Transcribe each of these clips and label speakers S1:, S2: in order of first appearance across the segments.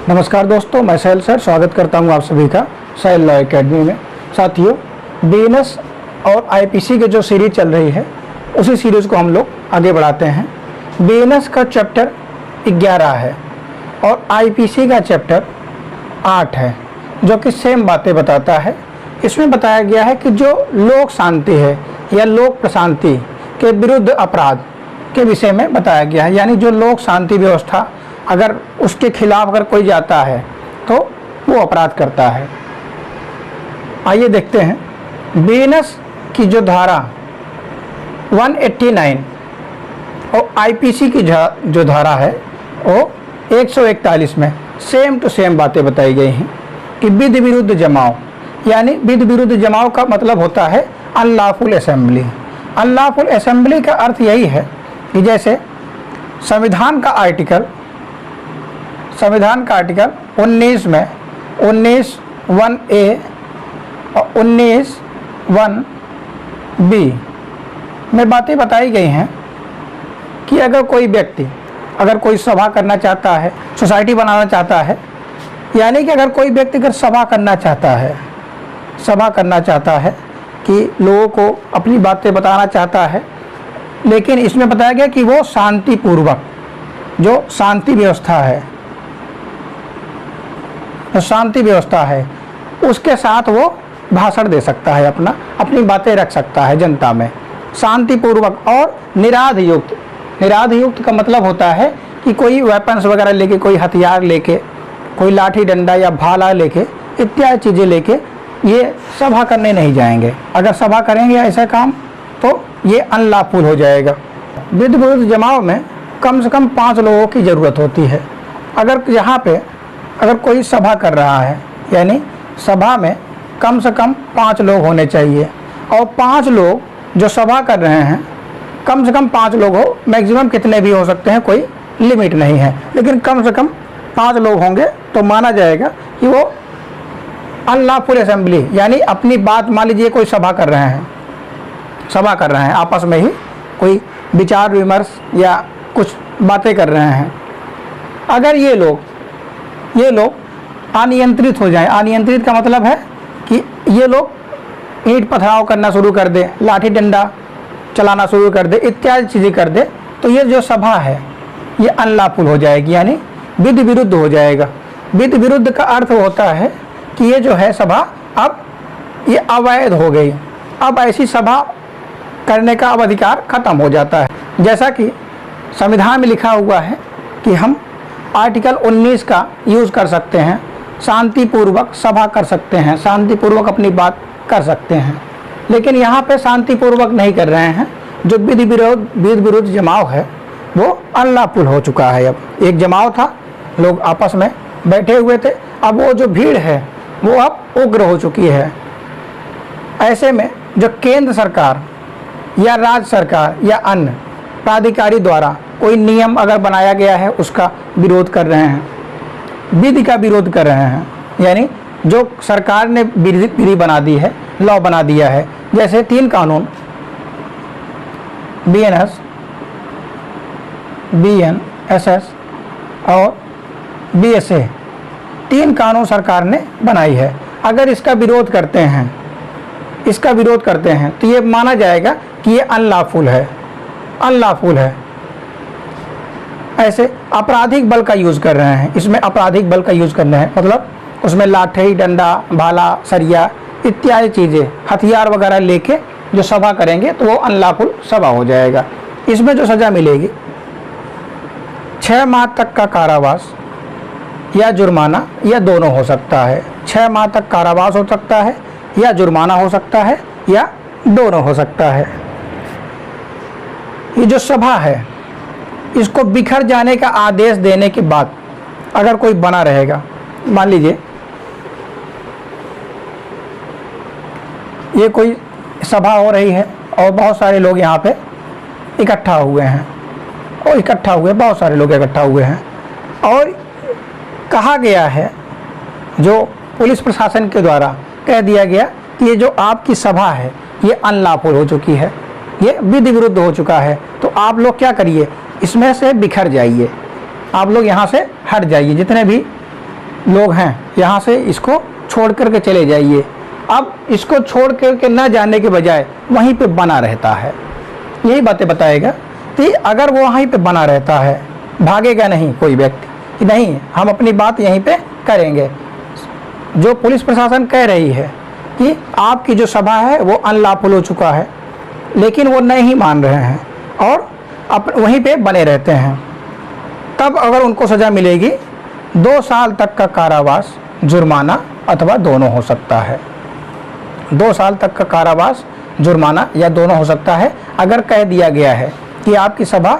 S1: नमस्कार दोस्तों, मैं सैल सर स्वागत करता हूं आप सभी का सैल लॉ एकेडमी में। साथियों, बीएनएस और आईपीसी के जो सीरीज चल रही है उसी सीरीज़ को हम लोग आगे बढ़ाते हैं। बीएनएस का चैप्टर 11 है और आईपीसी का चैप्टर 8 है, जो कि सेम बातें बताता है। इसमें बताया गया है कि जो लोक शांति है या लोक प्रशांति के विरुद्ध अपराध के विषय में बताया गया है। यानी जो लोक शांति व्यवस्था अगर उसके खिलाफ अगर कोई जाता है तो वो अपराध करता है। आइए देखते हैं बीएनएस की जो धारा 189 और आईपीसी की जो धारा है वो 141 में सेम टू सेम बातें बताई गई हैं कि विधि विरुद्ध जमाव, यानी विधि विरुद्ध जमाव का मतलब होता है अनलॉफुल असेंबली। अनलॉफुल असेंबली का अर्थ यही है कि जैसे संविधान का आर्टिकल 19 में 19(1)(a) और 19(1)(b) में बातें बताई गई हैं कि अगर कोई व्यक्ति अगर कोई सभा करना चाहता है, सोसाइटी बनाना चाहता है, यानी कि अगर कोई व्यक्ति अगर सभा करना चाहता है कि लोगों को अपनी बातें बताना चाहता है, लेकिन इसमें बताया गया कि वो शांतिपूर्वक, जो शांति व्यवस्था है उसके साथ वो भाषण दे सकता है, अपनी बातें रख सकता है जनता में शांतिपूर्वक और निराध युक्त का मतलब होता है कि कोई वेपन्स वगैरह लेके, कोई हथियार लेके, कोई लाठी डंडा या भाला लेके, इत्यादि चीज़ें लेके ये सभा करने नहीं जाएंगे। अगर सभा करेंगे ऐसा काम तो ये अनलॉफुल हो जाएगा। विधि विरुद्ध जमाव में कम से कम 5 लोगों की ज़रूरत होती है। अगर यहाँ पे अगर कोई सभा कर रहा है, यानी सभा में कम से कम 5 लोग होने चाहिए, और 5 लोग जो सभा कर रहे हैं कम से कम 5 लोग हो, मैक्सिमम कितने भी हो सकते हैं, कोई लिमिट नहीं है, लेकिन कम से कम 5 लोग होंगे तो माना जाएगा कि वो अनलॉफुल असेंबली, यानी अपनी बात, मान लीजिए कोई सभा कर रहे हैं, आपस में ही कोई विचार विमर्श या कुछ बातें कर रहे हैं। अगर ये लोग अनियंत्रित हो जाएं, अनियंत्रित का मतलब है कि ये लोग ईंट पथराव करना शुरू कर दे, लाठी डंडा चलाना शुरू कर दे, इत्यादि चीज़ें कर दे, तो ये जो सभा है ये अनलॉफुल हो जाएगी, यानी विधि विरुद्ध हो जाएगा। विधि विरुद्ध का अर्थ होता है कि ये जो है सभा अब ये अवैध हो गई, अब ऐसी सभा करने का अब अधिकार खत्म हो जाता है। जैसा कि संविधान में लिखा हुआ है कि हम आर्टिकल 19 का यूज़ कर सकते हैं, शांतिपूर्वक सभा कर सकते हैं, शांतिपूर्वक अपनी बात कर सकते हैं, लेकिन यहाँ पे शांतिपूर्वक नहीं कर रहे हैं। जो विधि विरुद्ध जमाव है वो अनलॉफुल हो चुका है। अब एक जमाव था, लोग आपस में बैठे हुए थे, अब वो जो भीड़ है वो अब उग्र हो चुकी है। ऐसे में जो केंद्र सरकार या राज्य सरकार या अन्य प्राधिकारी द्वारा कोई नियम अगर बनाया गया है उसका विरोध कर रहे हैं, विधि का विरोध कर रहे हैं, यानी जो सरकार ने विधि बना दी है, लॉ बना दिया है, जैसे 3 कानून बीएनएस, बीएनएसएस और बीएसए, 3 कानून सरकार ने बनाई है। अगर इसका विरोध करते हैं तो ये माना जाएगा कि ये अनलॉफुल है। ऐसे आपराधिक बल का यूज़ कर रहे हैं, इसमें आपराधिक बल का यूज़ करना है, मतलब उसमें लाठी डंडा भाला सरिया इत्यादि चीज़ें, हथियार वगैरह लेके जो सभा करेंगे तो वो अनलॉफुल सभा हो जाएगा। इसमें जो सज़ा मिलेगी 6 माह तक का कारावास या जुर्माना, या दोनों हो सकता है। 6 माह तक कारावास हो सकता है, या जुर्माना हो सकता है, या दोनों हो सकता है। ये जो सभा है इसको बिखर जाने का आदेश देने के बाद अगर कोई बना रहेगा, मान लीजिए ये कोई सभा हो रही है और बहुत सारे लोग यहाँ पे इकट्ठा हुए हैं, बहुत सारे लोग इकट्ठा हुए हैं, और कहा गया है, जो पुलिस प्रशासन के द्वारा कह दिया गया कि ये जो आपकी सभा है ये अनलॉफुल हो चुकी है, ये विधि विरुद्ध हो चुका है, तो आप लोग क्या करिए, इसमें से बिखर जाइए, आप लोग यहाँ से हट जाइए, जितने भी लोग हैं यहाँ से इसको छोड़ करके चले जाइए। अब इसको छोड़ करके न जाने के बजाय वहीं पे बना रहता है। यही बातें बताएगा कि अगर वो वहीं पे बना रहता है, भागेगा नहीं कोई व्यक्ति कि नहीं हम अपनी बात यहीं पे करेंगे। जो पुलिस प्रशासन कह रही है कि आपकी जो सभा है वो अनलॉफुल हो चुका है, लेकिन वो नहीं मान रहे हैं और वहीं पे बने रहते हैं, तब अगर उनको सज़ा मिलेगी 2 साल तक का कारावास, जुर्माना अथवा दोनों हो सकता है। 2 साल तक का कारावास, जुर्माना या दोनों हो सकता है। अगर कह दिया गया है कि आपकी सभा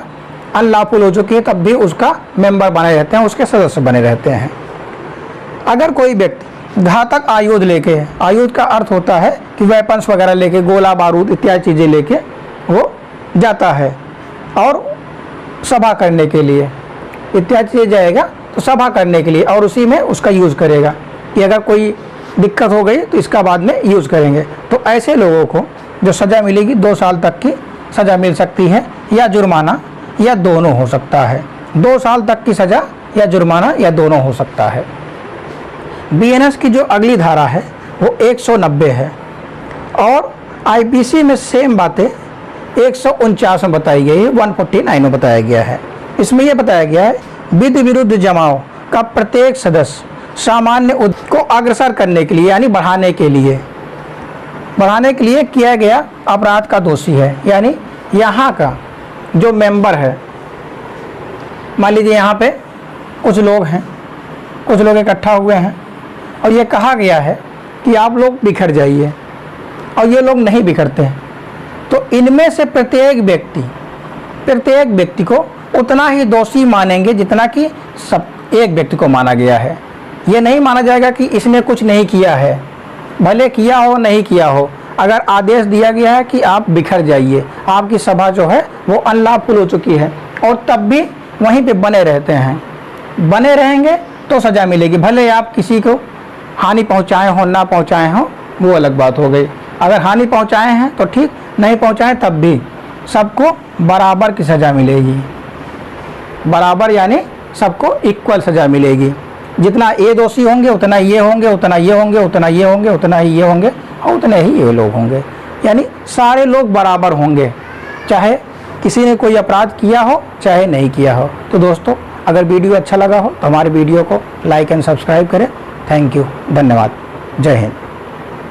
S1: अनलॉफुल हो चुकी है, तब भी उसका मेंबर बने रहते हैं, उसके सदस्य बने रहते हैं। अगर कोई व्यक्ति घातक आयुध लेके, आयुध का अर्थ होता है कि वेपन्स वगैरह लेके, गोला बारूद इत्यादि चीज़ें लेके वो जाता है और सभा करने के लिए इत्यादि चीज़ें जाएगा, तो सभा करने के लिए, और उसी में उसका यूज़ करेगा कि अगर कोई दिक्कत हो गई तो इसका बाद में यूज़ करेंगे। तो ऐसे लोगों को जो सज़ा मिलेगी 2 साल तक की सज़ा मिल सकती है, या जुर्माना या दोनों हो सकता है। 2 साल तक की सज़ा या जुर्माना या दोनों हो सकता है। बीएनएस की जो अगली धारा है वो 190 है और आईपीसी में सेम बातें 149 में बताई गई है, 149 में बताया गया है। इसमें यह बताया गया है विधि विरुद्ध जमाव का प्रत्येक सदस्य सामान्य को अग्रसर करने के लिए, यानी बढ़ाने के लिए किया गया अपराध का दोषी है। यानी यहाँ का जो मेंबर है, मान लीजिए यहाँ पे कुछ लोग हैं, कुछ लोग इकट्ठा हुए हैं और ये कहा गया है कि आप लोग बिखर जाइए, और ये लोग नहीं बिखरते हैं, तो इनमें से प्रत्येक व्यक्ति को उतना ही दोषी मानेंगे जितना कि सब एक व्यक्ति को माना गया है। ये नहीं माना जाएगा कि इसने कुछ नहीं किया है, भले किया हो नहीं किया हो। अगर आदेश दिया गया है कि आप बिखर जाइए, आपकी सभा जो है वो अनलॉफुल हो चुकी है, और तब भी वहीं पे बने रहते हैं, बने रहेंगे तो सज़ा मिलेगी। भले आप किसी को हानि पहुंचाए हो ना पहुंचाए हो, वो अलग बात हो गई। अगर हानि पहुंचाए हैं तो ठीक, नहीं पहुंचाए तब भी सबको बराबर की सज़ा मिलेगी। बराबर यानी सबको इक्वल सज़ा मिलेगी। जितना ये दोषी होंगे उतना ये होंगे, उतना ये होंगे, उतना ये होंगे, उतना ही ये होंगे, और उतने ही ये लोग होंगे। यानी सारे लोग बराबर होंगे, चाहे किसी ने कोई अपराध किया हो चाहे नहीं किया हो। तो दोस्तों, अगर वीडियो अच्छा लगा हो तो हमारे वीडियो को लाइक एंड सब्सक्राइब करें। थैंक यू, धन्यवाद, जय हिंद।